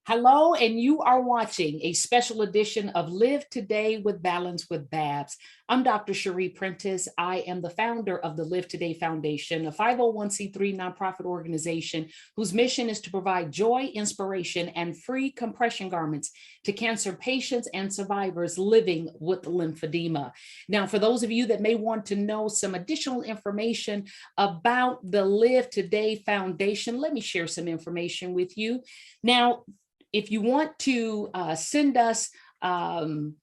Hello, and you are watching a special edition of Live Today with Balance with Babz. I'm Dr. Sheri Prentice. I am the founder of the Live Today Foundation, a 501c3 nonprofit organization whose mission is to provide joy, inspiration, and free compression garments to cancer patients and survivors living with lymphedema. Now, for those of you that may want to know some additional information about the Live Today Foundation, let me share some information with you. Now, if you want to send us an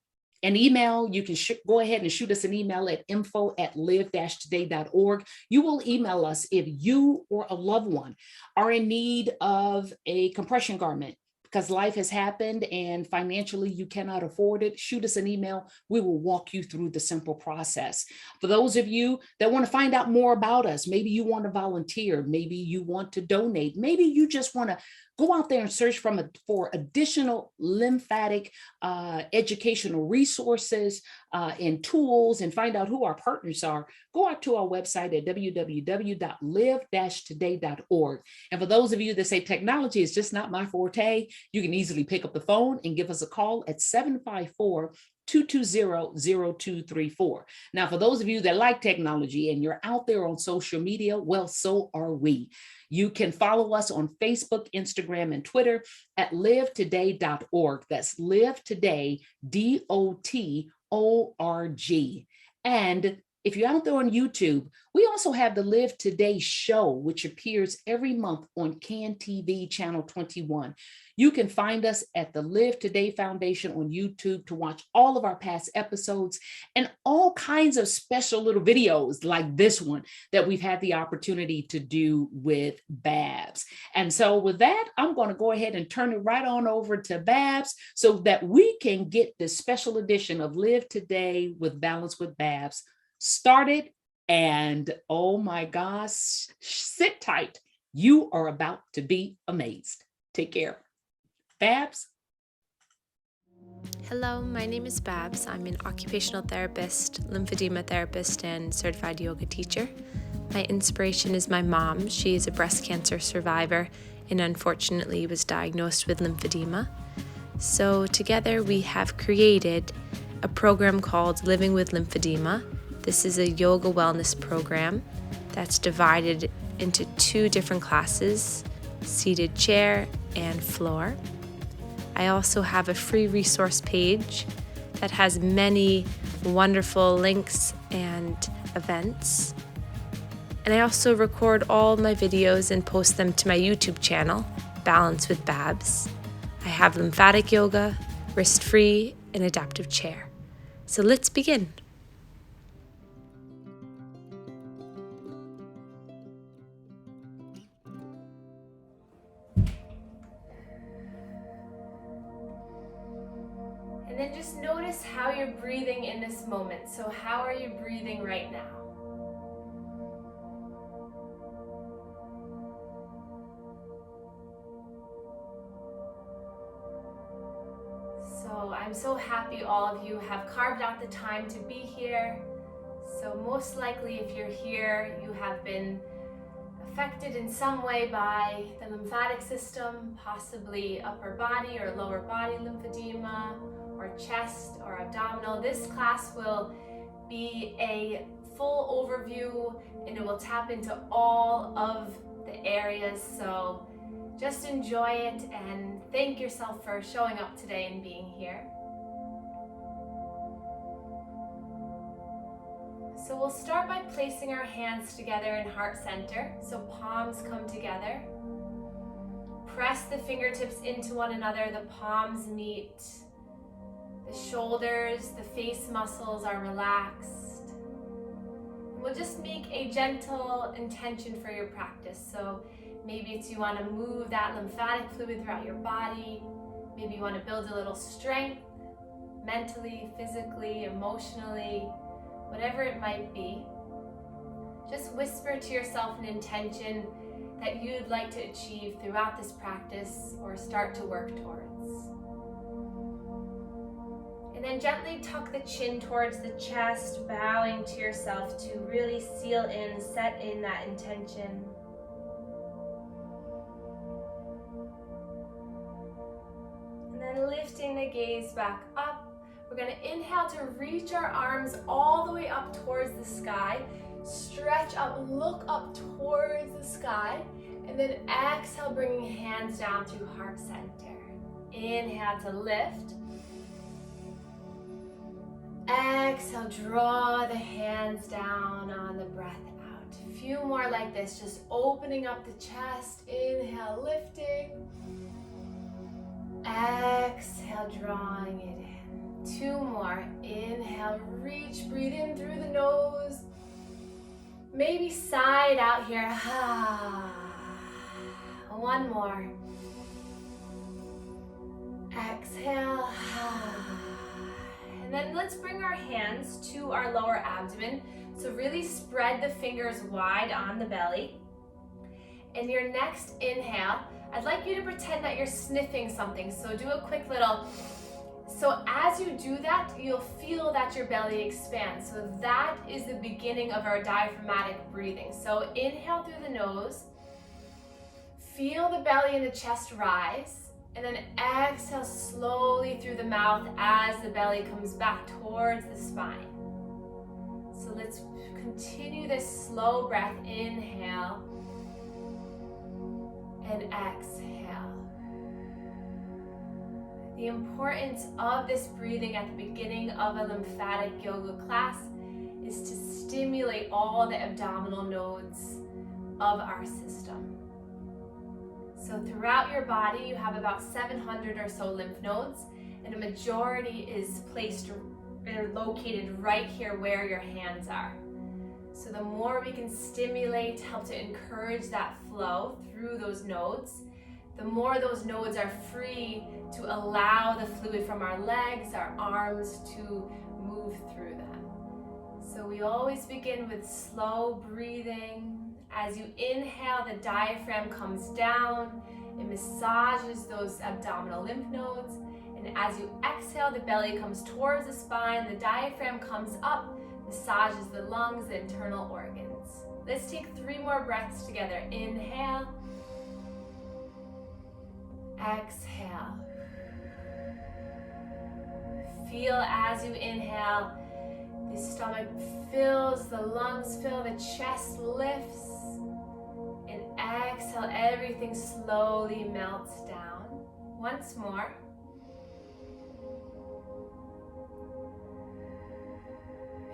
email, you can go ahead and shoot us an email at info@live-today.org. You will email us if you or a loved one are in need of a compression garment because life has happened and financially you cannot afford it. Shoot us an email. We will walk you through the simple process. For those of you that want to find out more about us, maybe you want to volunteer, maybe you want to donate, maybe you just want to go out there and search for additional lymphatic educational resources and tools and find out who our partners are. Go out to our website at www.live-today.org. And for those of you that say technology is just not my forte, you can easily pick up the phone and give us a call at 754-220-0234. Now, for those of you that like technology and you're out there on social media, well, so are we. You can follow us on Facebook, Instagram, and Twitter at livetoday.org. That's livetoday.org. And if you're out there on YouTube, we also have the Live Today show, which appears every month on CAN TV channel 21. You can find us at the Live Today Foundation on YouTube to watch all of our past episodes and all kinds of special little videos like this one that we've had the opportunity to do with Babz. And so with that, I'm going to go ahead and turn it right on over to Babz so that we can get this special edition of Live Today with Balance with Babz started. And oh my gosh, sit tight. You are about to be amazed. Take care. Babz? Hello, my name is Babz. I'm an occupational therapist, lymphedema therapist, and certified yoga teacher. My inspiration is my mom. She is a breast cancer survivor and unfortunately was diagnosed with lymphedema. So together we have created a program called Living with Lymphedema. This is a yoga wellness program that's divided into 2 different classes, seated chair and floor. I also have a free resource page that has many wonderful links and events. And I also record all my videos and post them to my YouTube channel, Balance with Babz. I have lymphatic yoga, wrist-free, and adaptive chair. So let's begin. And then just notice how you're breathing in this moment. So how are you breathing right now? So I'm so happy all of you have carved out the time to be here. So most likely if you're here, you have been affected in some way by the lymphatic system, possibly upper body or lower body lymphedema, or chest or abdominal. This class will be a full overview and it will tap into all of the areas. So just enjoy it and thank yourself for showing up today and being here. So we'll start by placing our hands together in heart center. So palms come together. Press the fingertips into one another. The palms meet. The shoulders, the face muscles are relaxed. We'll just make a gentle intention for your practice. So maybe it's you want to move that lymphatic fluid throughout your body. Maybe you want to build a little strength, mentally, physically, emotionally, whatever it might be. Just whisper to yourself an intention that you'd like to achieve throughout this practice or start to work towards. And then gently tuck the chin towards the chest, bowing to yourself to really seal in, set in that intention. the gaze back up. We're going to inhale to reach our arms all the way up towards the sky. Stretch up, look up towards the sky. And then exhale, bringing hands down to heart center. Inhale to lift. Exhale, draw the hands down on the breath out. A few more like this, just opening up the chest. Inhale, lifting. Exhale, drawing it in. 2 more. Inhale, reach, breathe in through the nose. Maybe side out here. 1 more. Exhale. And then let's bring our hands to our lower abdomen. So really spread the fingers wide on the belly. And your next inhale, I'd like you to pretend that you're sniffing something. So do a quick little. So as you do that, you'll feel that your belly expands. So that is the beginning of our diaphragmatic breathing. So inhale through the nose. Feel the belly and the chest rise. And then exhale slowly through the mouth as the belly comes back towards the spine. So let's continue this slow breath. Inhale and exhale. The importance of this breathing at the beginning of a lymphatic yoga class is to stimulate all the abdominal nodes of our system. So throughout your body, you have about 700 or so lymph nodes, and a majority is placed or located right here where your hands are. So the more we can stimulate, help to encourage that flow through those nodes, the more those nodes are free to allow the fluid from our legs, our arms to move through them. So we always begin with slow breathing. As you inhale, the diaphragm comes down, it massages those abdominal lymph nodes, and as you exhale, the belly comes towards the spine, the diaphragm comes up, massages the lungs, the internal organs. Let's take 3 more breaths together. Inhale, exhale. Feel as you inhale, the stomach fills, the lungs fill, the chest lifts. And exhale, everything slowly melts down. Once more.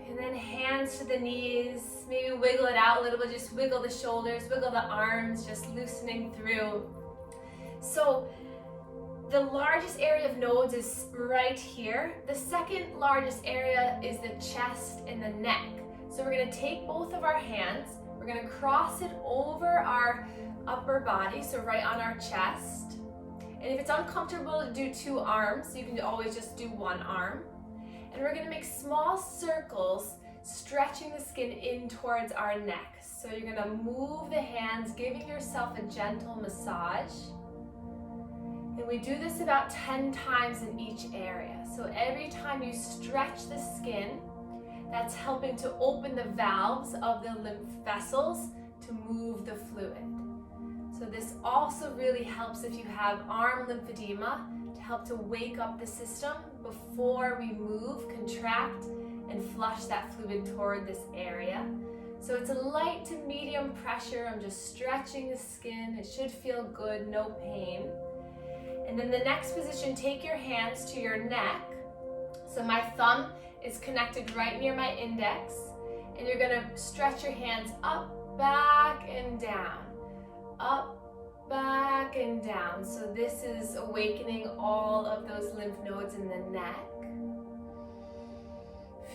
And then hands to the knees. Maybe wiggle it out a little bit. Just wiggle the shoulders, wiggle the arms, just loosening through. So the largest area of nodes is right here. The second largest area is the chest and the neck. So we're going to take both of our hands. We're going to cross it over our upper body, so right on our chest. And if it's uncomfortable to do 2 arms, you can always just do 1 arm. And we're going to make small circles, stretching the skin in towards our neck. So you're going to move the hands, giving yourself a gentle massage. And we do this about 10 times in each area. So every time you stretch the skin, that's helping to open the valves of the lymph vessels to move the fluid. So this also really helps if you have arm lymphedema, to help to wake up the system before we move, contract, and flush that fluid toward this area. So it's a light to medium pressure. I'm just stretching the skin. It should feel good, no pain. And then the next position, take your hands to your neck. So my thumb is connected right near my index, and you're gonna stretch your hands up, back, and down. Up, back, and down. So this is awakening all of those lymph nodes in the neck.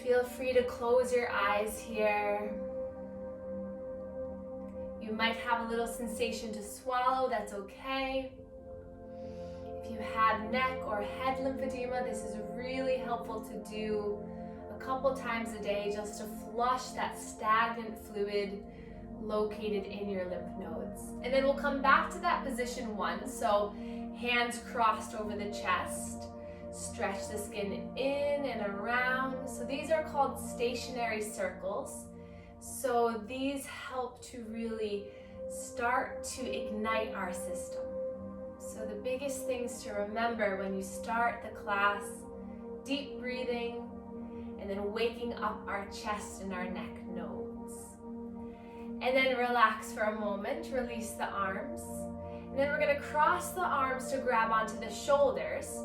Feel free to close your eyes here. You might have a little sensation to swallow, that's okay. If you have neck or head lymphedema, this is really helpful to do a couple times a day just to flush that stagnant fluid located in your lymph nodes. And then we'll come back to that position 1. So hands crossed over the chest. Stretch the skin in and around. So these are called stationary circles. So these help to really start to ignite our system. So the biggest things to remember when you start the class, deep breathing, and then waking up our chest and our neck nodes. And then relax for a moment, release the arms. And then we're gonna cross the arms to grab onto the shoulders.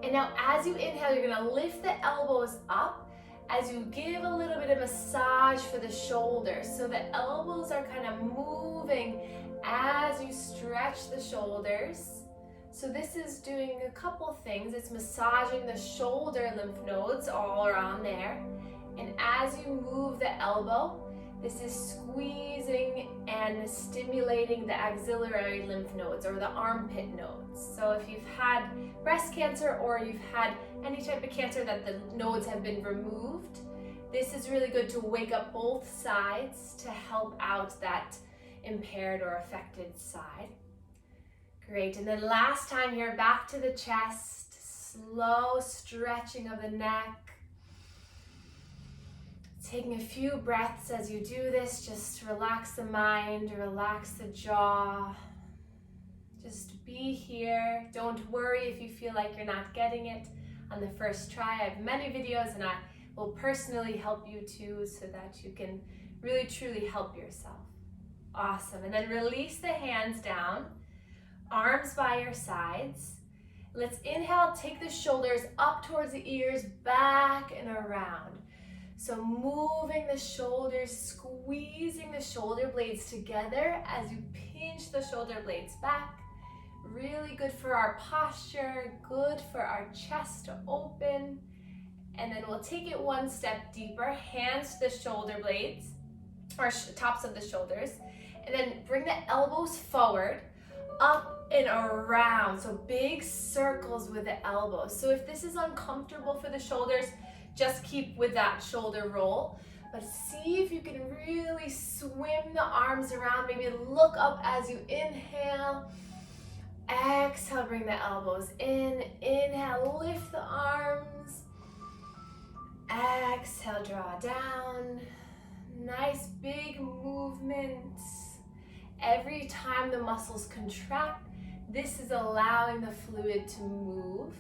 And now as you inhale, you're gonna lift the elbows up as you give a little bit of massage for the shoulders. So the elbows are kind of moving as you stretch the shoulders. So this is doing a couple things. It's massaging the shoulder lymph nodes all around there. And as you move the elbow, this is squeezing and stimulating the axillary lymph nodes or the armpit nodes. So if you've had breast cancer or you've had any type of cancer that the nodes have been removed, this is really good to wake up both sides to help out that impaired or affected side. Great, and then last time here, back to the chest, slow stretching of the neck. Taking a few breaths as you do this, just relax the mind, relax the jaw. Just be here. Don't worry if you feel like you're not getting it on the first try. I have many videos and I will personally help you too so that you can really truly help yourself. Awesome, and then release the hands down, arms by your sides. Let's inhale, take the shoulders up towards the ears, back and around. So moving the shoulders, squeezing the shoulder blades together as you pinch the shoulder blades back. Really good for our posture, good for our chest to open. And then we'll take it one step deeper, hands to the shoulder blades, or tops of the shoulders. And then bring the elbows forward, up and around. So big circles with the elbows. So if this is uncomfortable for the shoulders, just keep with that shoulder roll. But see if you can really swim the arms around. Maybe look up as you inhale. Exhale, bring the elbows in. Inhale, lift the arms. Exhale, draw down. Nice big movements. Every time the muscles contract, this is allowing the fluid to move.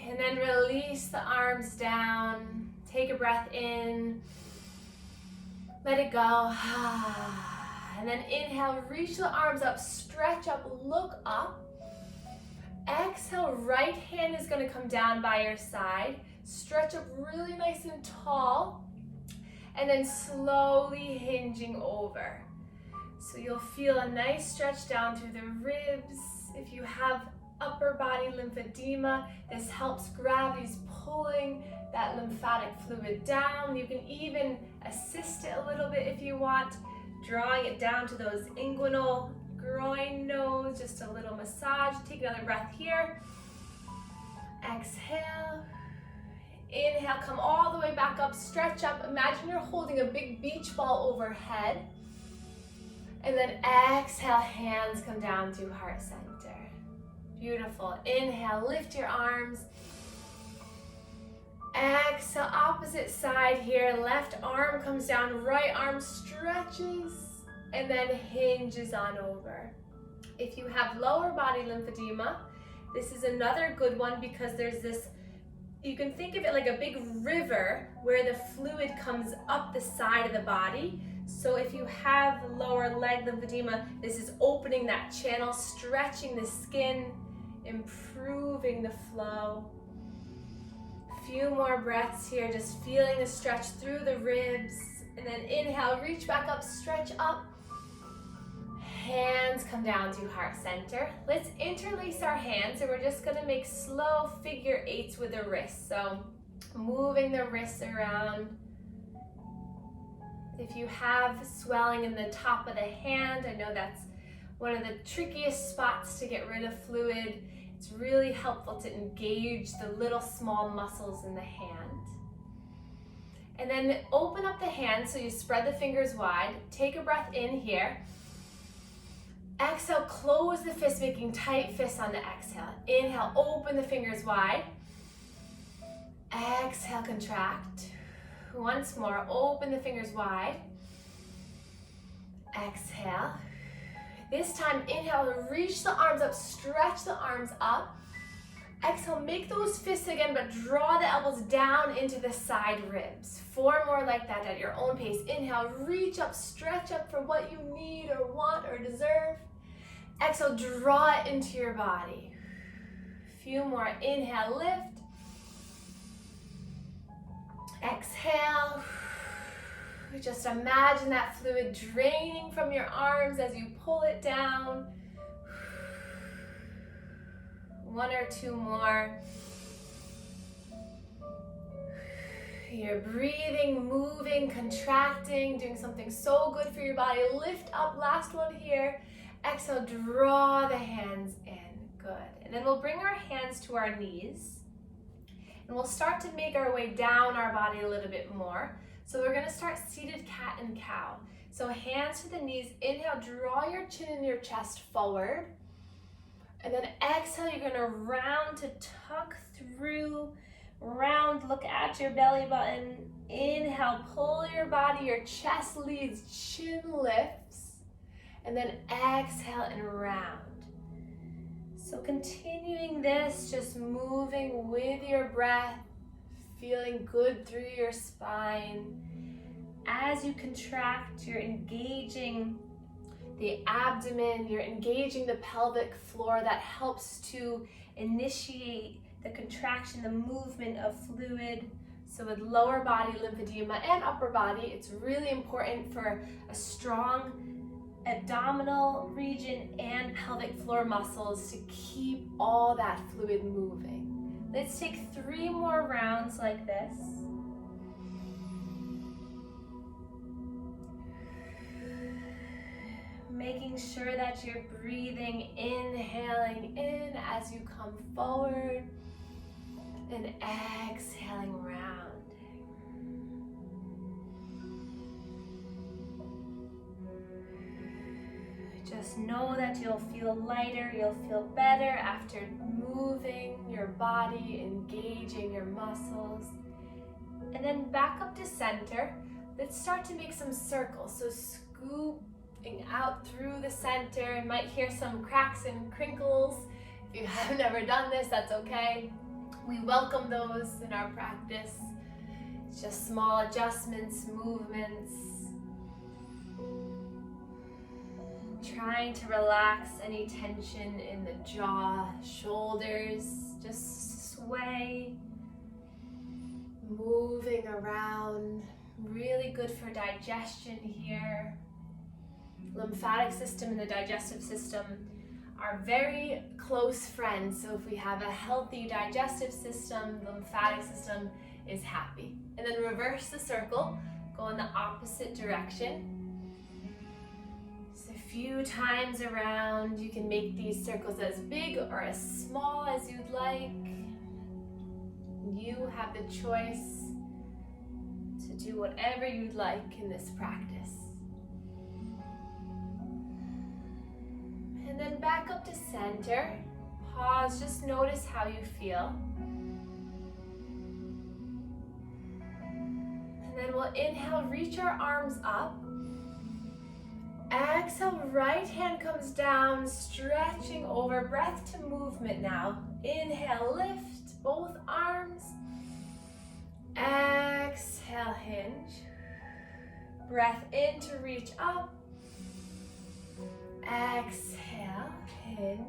And then release the arms down. Take a breath in. Let it go. And then inhale, reach the arms up, stretch up, look up. Exhale, right hand is going to come down by your side. Stretch up really nice and tall. And then slowly hinging over. So you'll feel a nice stretch down through the ribs. If you have upper body lymphedema, this helps. Gravity's pulling that lymphatic fluid down. You can even assist it a little bit if you want, drawing it down to those inguinal groin nodes, just a little massage. Take another breath here. Exhale. Inhale, come all the way back up, stretch up. Imagine you're holding a big beach ball overhead. And then exhale, hands come down to heart center. Beautiful. Inhale, lift your arms. Exhale, opposite side here. Left arm comes down, right arm stretches, and then hinges on over. If you have lower body lymphedema, this is another good one because there's this, you can think of it like a big river where the fluid comes up the side of the body. So if you have lower leg lymphedema, this is opening that channel, stretching the skin, improving the flow. Few more breaths here, just feeling the stretch through the ribs. And then inhale, reach back up, stretch up. Hands come down to heart center. Let's interlace our hands and we're just gonna make slow figure eights with the wrists. So moving the wrists around. If you have swelling in the top of the hand, I know that's one of the trickiest spots to get rid of fluid. It's really helpful to engage the little small muscles in the hand. And then open up the hand so you spread the fingers wide. Take a breath in here. Exhale, close the fist, making tight fists on the exhale. Inhale, open the fingers wide. Exhale, contract. Once more, open the fingers wide. Exhale. This time, inhale, reach the arms up, stretch the arms up. Exhale, make those fists again, but draw the elbows down into the side ribs. 4 more like that at your own pace. Inhale, reach up, stretch up for what you need or want or deserve. Exhale, draw it into your body. A few more. Inhale, lift. Exhale. Just imagine that fluid draining from your arms as you pull it down. 1 or 2 more. You're breathing, moving, contracting, doing something so good for your body. Lift up, last one here. Exhale, draw the hands in. Good. And then we'll bring our hands to our knees. And we'll start to make our way down our body a little bit more. So we're gonna start seated cat and cow. So hands to the knees. Inhale, draw your chin and your chest forward. And then exhale, you're gonna round to tuck through, round, look at your belly button. Inhale, pull your body, your chest leads, chin lifts. And then exhale and round. So continuing this, just moving with your breath, feeling good through your spine. As you contract, you're engaging the abdomen, you're engaging the pelvic floor. That helps to initiate the contraction, the movement of fluid. So with lower body lymphedema and upper body, it's really important for a strong abdominal region and pelvic floor muscles to keep all that fluid moving. Let's take 3 more rounds like this. Making sure that you're breathing, inhaling in as you come forward and exhaling round. Just know that you'll feel lighter, you'll feel better after moving your body, engaging your muscles. And then back up to center. Let's start to make some circles. So scooping out through the center. You might hear some cracks and crinkles. If you have never done this, that's okay. We welcome those in our practice. It's just small adjustments, movements. Trying to relax any tension in the jaw, shoulders, just sway, moving around. Really good for digestion here. Lymphatic system and the digestive system are very close friends. So if we have a healthy digestive system, the lymphatic system is happy. And then reverse the circle, go in the opposite direction. A few times around. You can make these circles as big or as small as you'd like. You have the choice to do whatever you'd like in this practice. And then back up to center. Pause, just notice how you feel. And then we'll inhale, reach our arms up. Exhale, right hand comes down, stretching over, breath to movement now. Inhale, lift both arms. Exhale, hinge. Breath in to reach up. Exhale, hinge.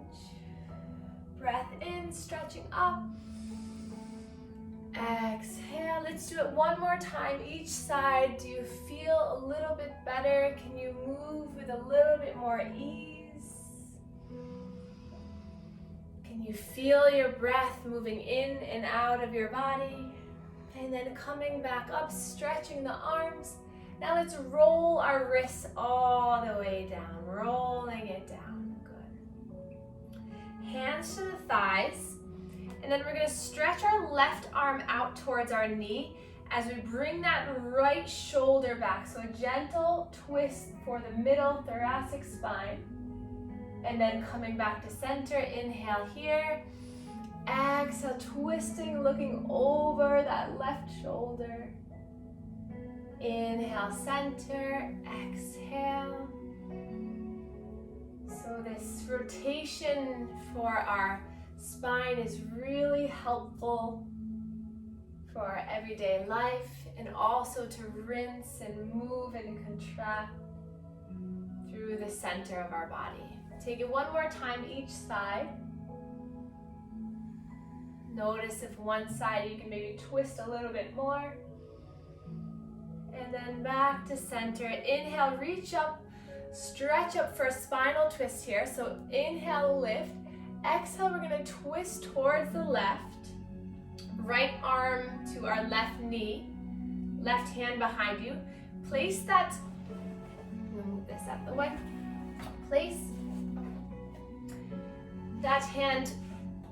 Breath in, stretching up. Exhale. Let's do it one more time each side. Do you feel a little bit better? Can you move with a little bit more ease? Can you feel your breath moving in and out of your body? And then coming back up, stretching the arms. Now let's roll our wrists all the way down, rolling it down. Good. Hands to the thighs. And then we're going to stretch our left arm out towards our knee as we bring that right shoulder back. So a gentle twist for the middle thoracic spine. And then coming back to center, inhale here. Exhale, twisting, looking over that left shoulder. Inhale, center, exhale. So this rotation for our spine is really helpful for our everyday life, and also to rinse and move and contract through the center of our body. Take it one more time each side. Notice if one side you can maybe twist a little bit more. And then back to center. Inhale, reach up, stretch up for a spinal twist here. So inhale, lift. Exhale, we're going to twist towards the left. Right arm to our left knee. Left hand behind you. Place that, we'll move this out of the way. Place that hand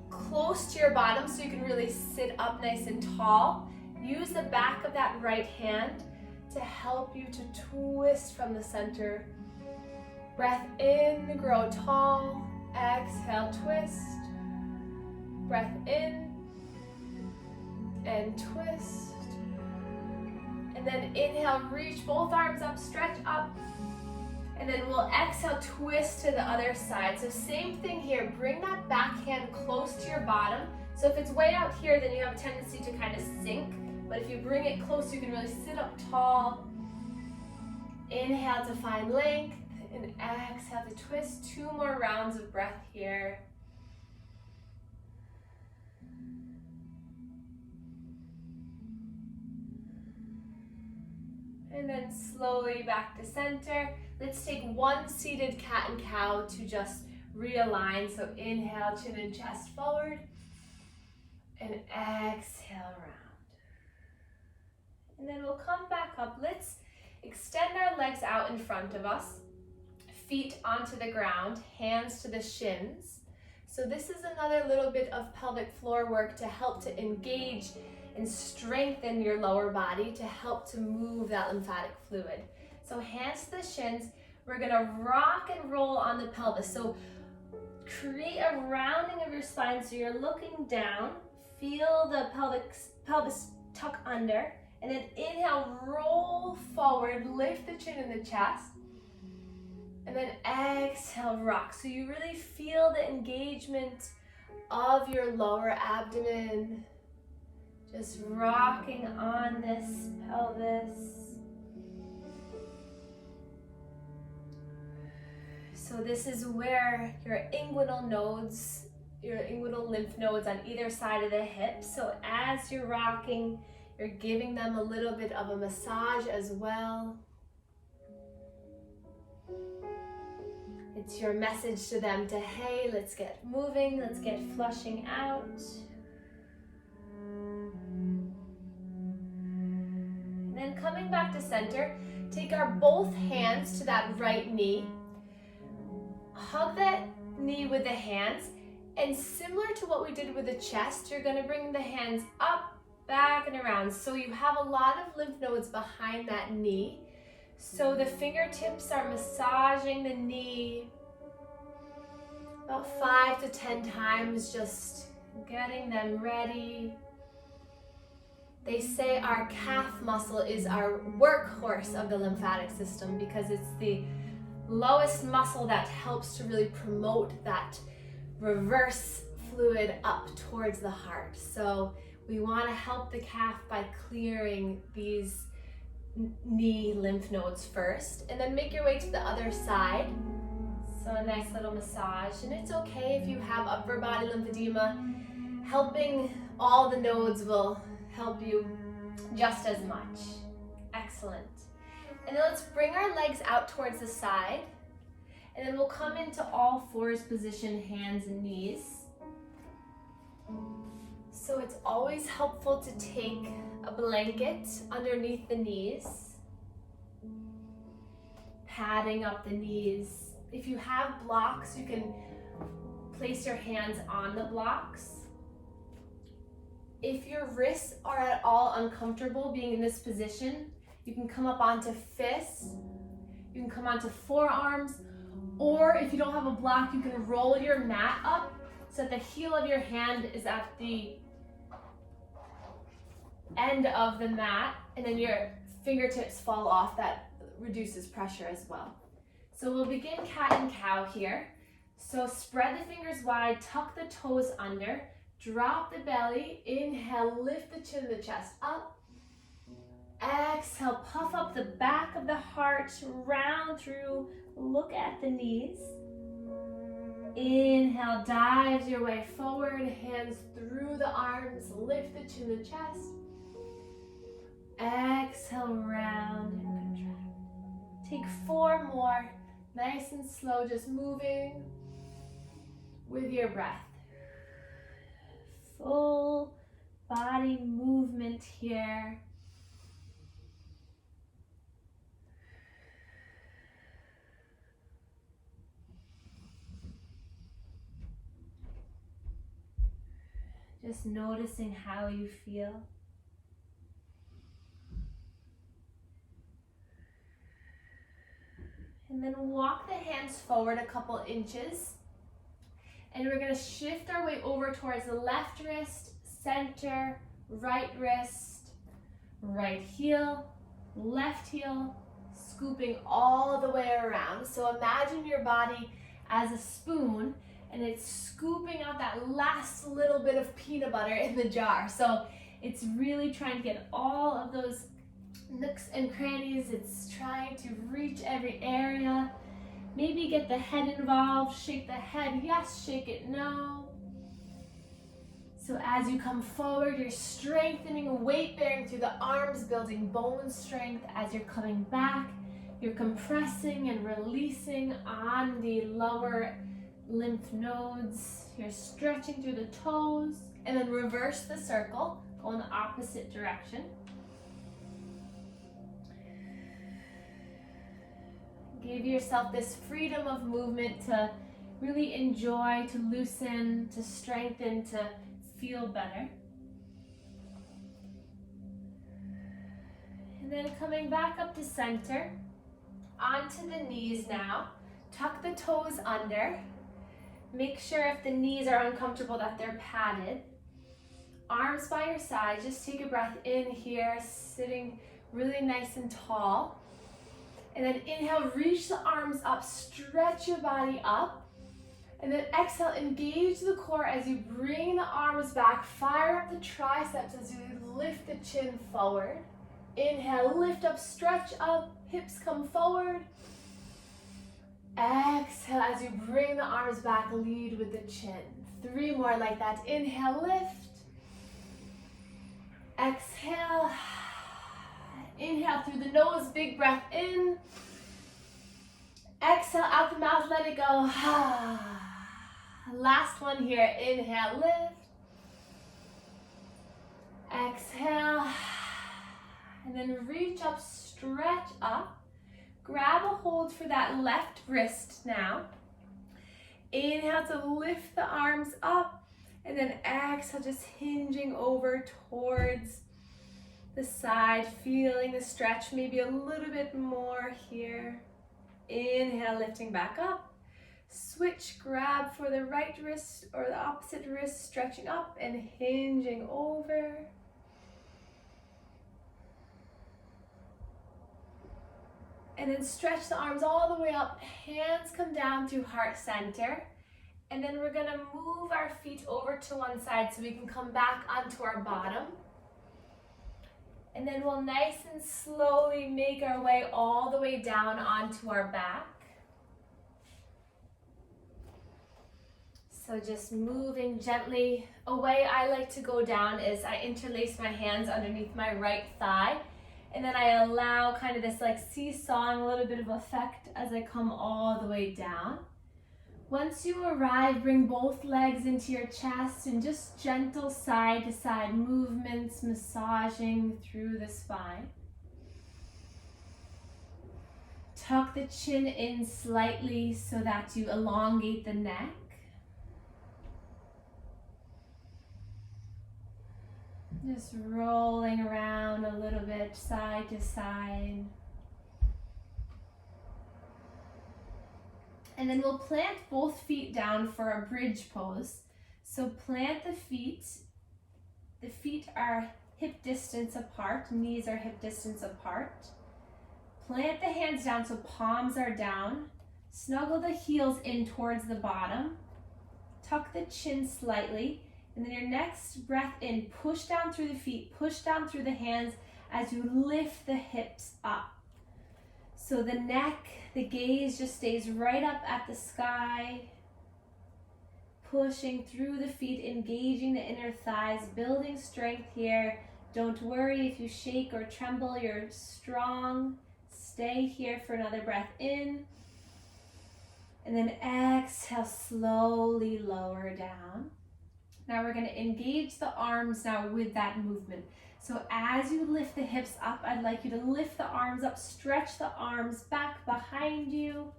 close to your bottom so you can really sit up nice and tall. Use the back of that right hand to help you to twist from the center. Breath in, grow tall. Exhale, twist. Breath in and twist. And then inhale, reach both arms up, stretch up. And then we'll exhale, twist to the other side. So same thing here, bring that back hand close to your bottom. So if it's way out here, then you have a tendency to kind of sink. But if you bring it close, you can really sit up tall. Inhale to find length, and exhale to twist. 2 more rounds of breath here. And then slowly back to center. Let's take one seated cat and cow to just realign. So inhale, chin and chest forward. And exhale, round. And then we'll come back up. Let's extend our legs out in front of us. Feet onto the ground, hands to the shins. So this is another little bit of pelvic floor work to help to engage and strengthen your lower body to help to move that lymphatic fluid. So hands to the shins, we're gonna rock and roll on the pelvis. So create a rounding of your spine so you're looking down, feel the pelvis tuck under, and then inhale, roll forward, lift the chin and the chest, and then exhale, rock. So you really feel the engagement of your lower abdomen. Just rocking on this pelvis. So this is where your inguinal nodes, your inguinal lymph nodes on either side of the hip. So as you're rocking, you're giving them a little bit of a massage as well. It's your message to them to, hey, let's get moving, let's get flushing out. And then coming back to center, take our both hands to that right knee. Hug that knee with the hands, and similar to what we did with the chest, you're gonna bring the hands up, back, and around. So you have a lot of lymph nodes behind that knee. So the fingertips are massaging the knee about 5 to 10 times, just getting them ready. They say our calf muscle is our workhorse of the lymphatic system because it's the lowest muscle that helps to really promote that reverse fluid up towards the heart. So we want to help the calf by clearing these knee lymph nodes first, and then make your way to the other side. So a nice little massage, and it's okay if you have upper body lymphedema. Helping all the nodes will help you just as much. Excellent. And then let's bring our legs out towards the side, and then we'll come into all fours position, hands and knees. So it's always helpful to take a blanket underneath the knees, padding up the knees. If you have blocks, you can place your hands on the blocks. If your wrists are at all uncomfortable being in this position, you can come up onto fists, you can come onto forearms, or if you don't have a block, you can roll your mat up so that the heel of your hand is at the end of the mat, and then your fingertips fall off. That reduces pressure as well. So we'll begin cat and cow here. So spread the fingers wide, tuck the toes under, drop the belly, inhale, lift the chin, the chest up. Exhale, puff up the back of the heart, round through, look at the knees. Inhale, dives your way forward, hands through the arms, lift the chin, the chest. Exhale, round and contract. Take 4 more, nice and slow, just moving with your breath. Full body movement here. Just noticing how you feel. And then walk the hands forward a couple inches. And we're going to shift our way over towards the left wrist, center, right wrist, right heel, left heel, scooping all the way around. So imagine your body as a spoon, and it's scooping out that last little bit of peanut butter in the jar. So it's really trying to get all of those nooks and crannies. It's trying to reach every area. Maybe get the head involved, shake the head, yes, shake it, no. So as you come forward, you're strengthening, weight bearing through the arms, building bone strength. As you're coming back, you're compressing and releasing on the lower lymph nodes. You're stretching through the toes, and then reverse the circle, go in the opposite direction. Give yourself this freedom of movement to really enjoy, to loosen, to strengthen, to feel better. And then coming back up to center, onto the knees now. Tuck the toes under. Make sure if the knees are uncomfortable that they're padded. Arms by your side, just take a breath in here, sitting really nice and tall. And then inhale, reach the arms up, stretch your body up. And then exhale, engage the core as you bring the arms back, fire up the triceps as you lift the chin forward. Inhale, lift up, stretch up, hips come forward. Exhale, as you bring the arms back, lead with the chin. 3 more like that. Inhale, lift. Exhale. Inhale through the nose, big breath in. Exhale out the mouth, let it go. Last one here. Inhale, lift. Exhale. And then reach up, stretch up. Grab a hold for that left wrist now. Inhale to lift the arms up. And then exhale, just hinging over towards the side, feeling the stretch, maybe a little bit more here. Inhale, lifting back up. Switch, grab for the right wrist or the opposite wrist, stretching up and hinging over. And then stretch the arms all the way up, hands come down to heart center. And then we're gonna move our feet over to one side so we can come back onto our bottom. And then we'll nice and slowly make our way all the way down onto our back. So just moving gently. A way I like to go down is I interlace my hands underneath my right thigh. And then I allow kind of this like seesawing, a little bit of effect as I come all the way down. Once you arrive, bring both legs into your chest and just gentle side to side movements, massaging through the spine. Tuck the chin in slightly so that you elongate the neck. Just rolling around a little bit, side to side. And then we'll plant both feet down for a bridge pose. So plant the feet. The feet are hip distance apart, knees are hip distance apart. Plant the hands down so palms are down. Snuggle the heels in towards the bottom. Tuck the chin slightly. And then your next breath in, push down through the feet, push down through the hands as you lift the hips up. So the neck, the gaze just stays right up at the sky. Pushing through the feet, engaging the inner thighs, building strength here. Don't worry if you shake or tremble, you're strong. Stay here for another breath in. And then exhale, slowly lower down. Now we're going to engage the arms now with that movement. So as you lift the hips up, I'd like you to lift the arms up, stretch the arms back behind you.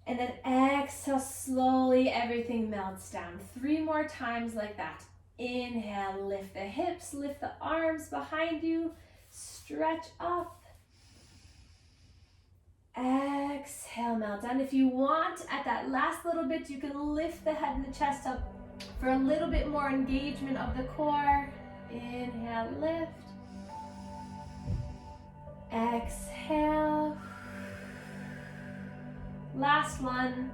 And then exhale, slowly everything melts down. 3 more times like that. Inhale, lift the hips, lift the arms behind you, stretch up. Exhale, melt down. If you want, at that last little bit, you can lift the head and the chest up for a little bit more engagement of the core. Inhale, lift. Exhale. Last one.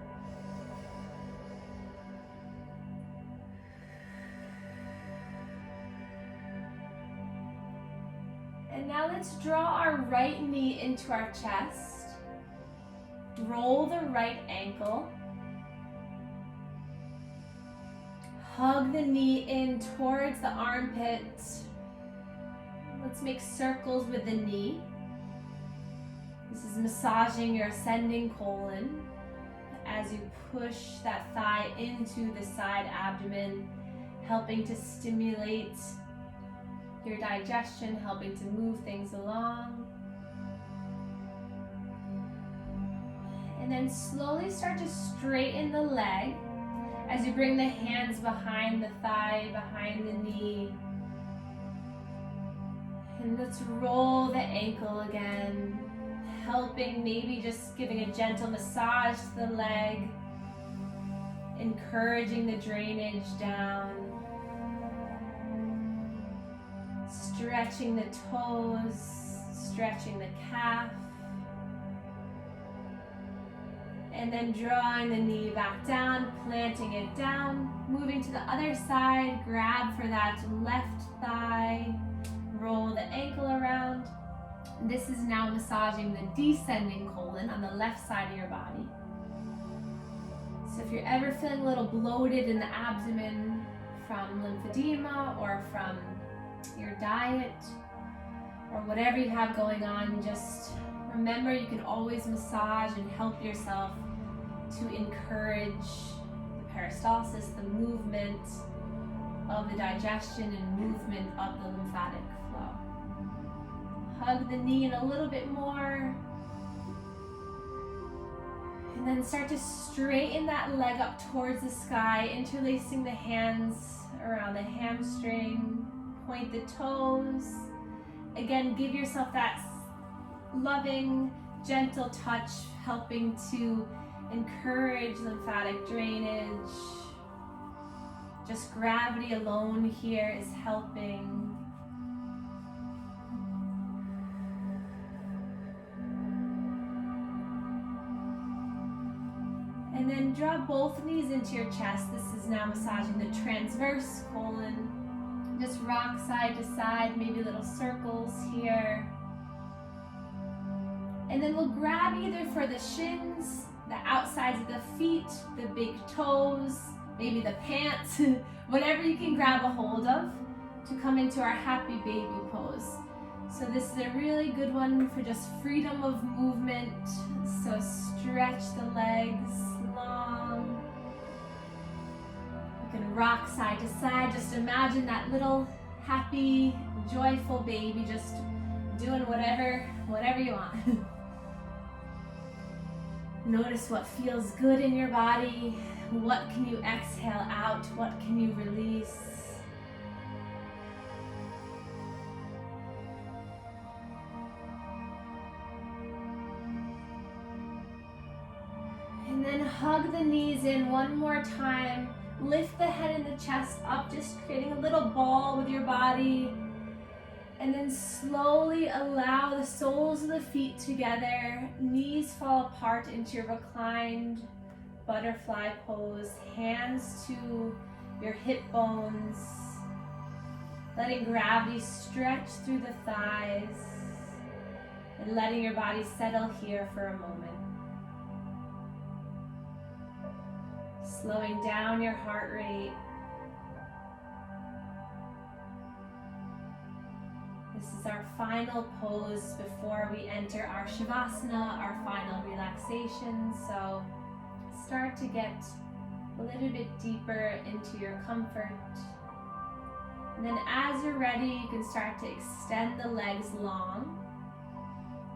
And now let's draw our right knee into our chest. Roll the right ankle. Hug the knee in towards the armpit. Let's make circles with the knee. This is massaging your ascending colon as you push that thigh into the side abdomen, helping to stimulate your digestion, helping to move things along. And then slowly start to straighten the leg as you bring the hands behind the thigh, behind the knee. And let's roll the ankle again, helping, maybe just giving a gentle massage to the leg, encouraging the drainage down, stretching the toes, stretching the calf. And then drawing the knee back down, planting it down, moving to the other side, grab for that left thigh, roll the ankle around. This is now massaging the descending colon on the left side of your body. So if you're ever feeling a little bloated in the abdomen from lymphedema or from your diet or whatever you have going on, just remember you can always massage and help yourself to encourage the peristalsis, the movement of the digestion and movement of the lymphatic flow. Hug the knee in a little bit more. And then start to straighten that leg up towards the sky, interlacing the hands around the hamstring, point the toes. Again, give yourself that loving, gentle touch, helping to encourage lymphatic drainage. Just gravity alone here is helping. And then draw both knees into your chest. This is now massaging the transverse colon. Just rock side to side, maybe little circles here. And then we'll grab either for the shins, the outsides of the feet, the big toes, maybe the pants, whatever you can grab a hold of to come into our happy baby pose. So this is a really good one for just freedom of movement. So stretch the legs long. You can rock side to side. Just imagine that little happy, joyful baby just doing whatever you want. Notice what feels good in your body. What can you exhale out? What can you release? And then hug the knees in one more time. Lift the head and the chest up, just creating a little ball with your body. And then slowly allow the soles of the feet together, knees fall apart into your reclined butterfly pose, hands to your hip bones, letting gravity stretch through the thighs and letting your body settle here for a moment. Slowing down your heart rate. This is our final pose before we enter our Shavasana, our final relaxation. So start to get a little bit deeper into your comfort. And then as you're ready, you can start to extend the legs long.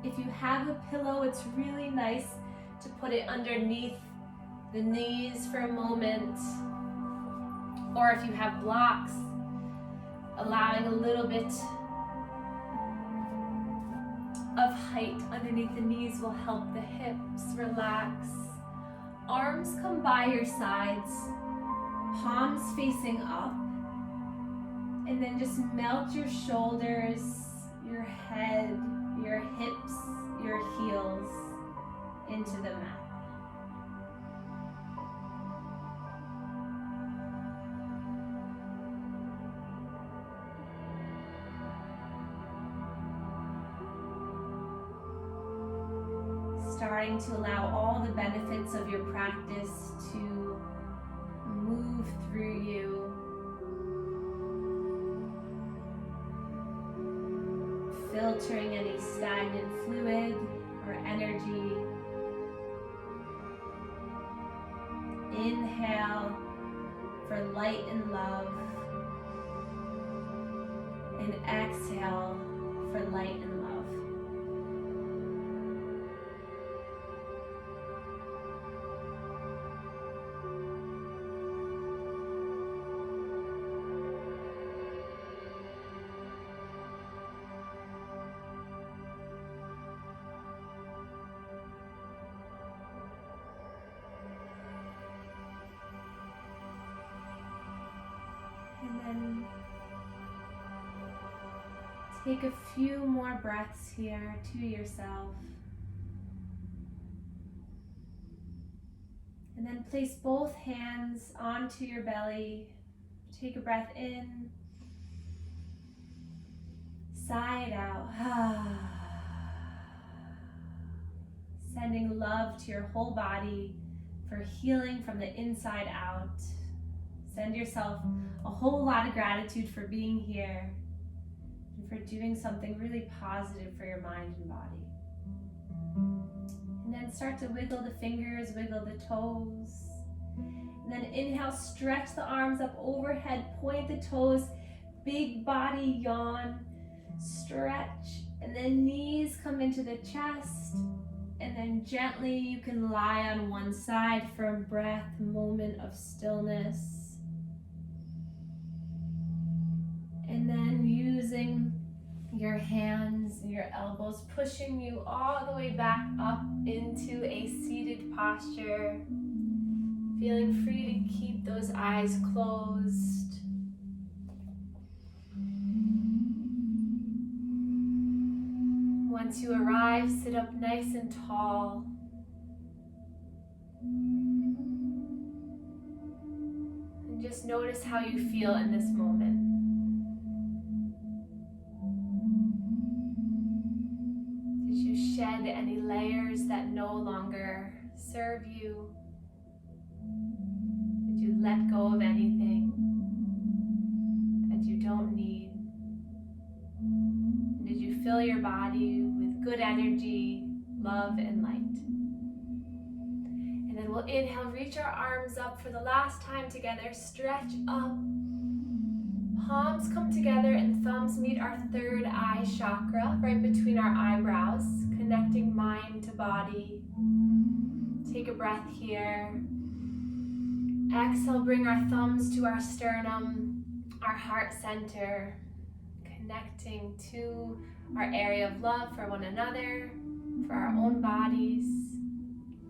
If you have a pillow, it's really nice to put it underneath the knees for a moment. Or if you have blocks, allowing a little bit of height underneath the knees will help the hips relax. Arms come by your sides, palms facing up, and then just melt your shoulders, your head, your hips, your heels into the mat. Starting to allow all the benefits of your practice to move through you. Filtering any stagnant fluid or energy. Inhale for light and love. And exhale for light and love. And then take a few more breaths here to yourself. And then place both hands onto your belly. Take a breath in. Sigh it out. Sending love to your whole body for healing from the inside out. Send yourself a whole lot of gratitude for being here and for doing something really positive for your mind and body. And then start to wiggle the fingers, wiggle the toes. And then inhale, stretch the arms up overhead, point the toes, big body yawn, stretch, and then knees come into the chest. And then gently you can lie on one side for a breath, moment of stillness. And then using your hands and your elbows, pushing you all the way back up into a seated posture. Feeling free to keep those eyes closed. Once you arrive, sit up nice and tall. And just notice how you feel in this moment. Did you shed any layers that no longer serve you? Did you let go of anything that you don't need? And did you fill your body with good energy, love, and light? And then we'll inhale, reach our arms up for the last time together, stretch up. Palms come together and thumbs meet our third eye chakra, right between our eyebrows, connecting mind to body. Take a breath here. Exhale, bring our thumbs to our sternum, our heart center, connecting to our area of love for one another, for our own bodies.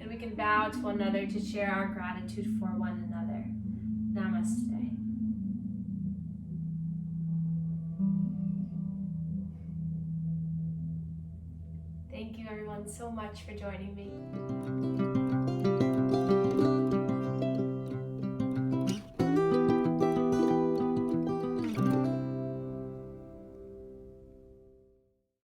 And we can bow to one another to share our gratitude for one another. Namaste. Thank you everyone so much for joining me.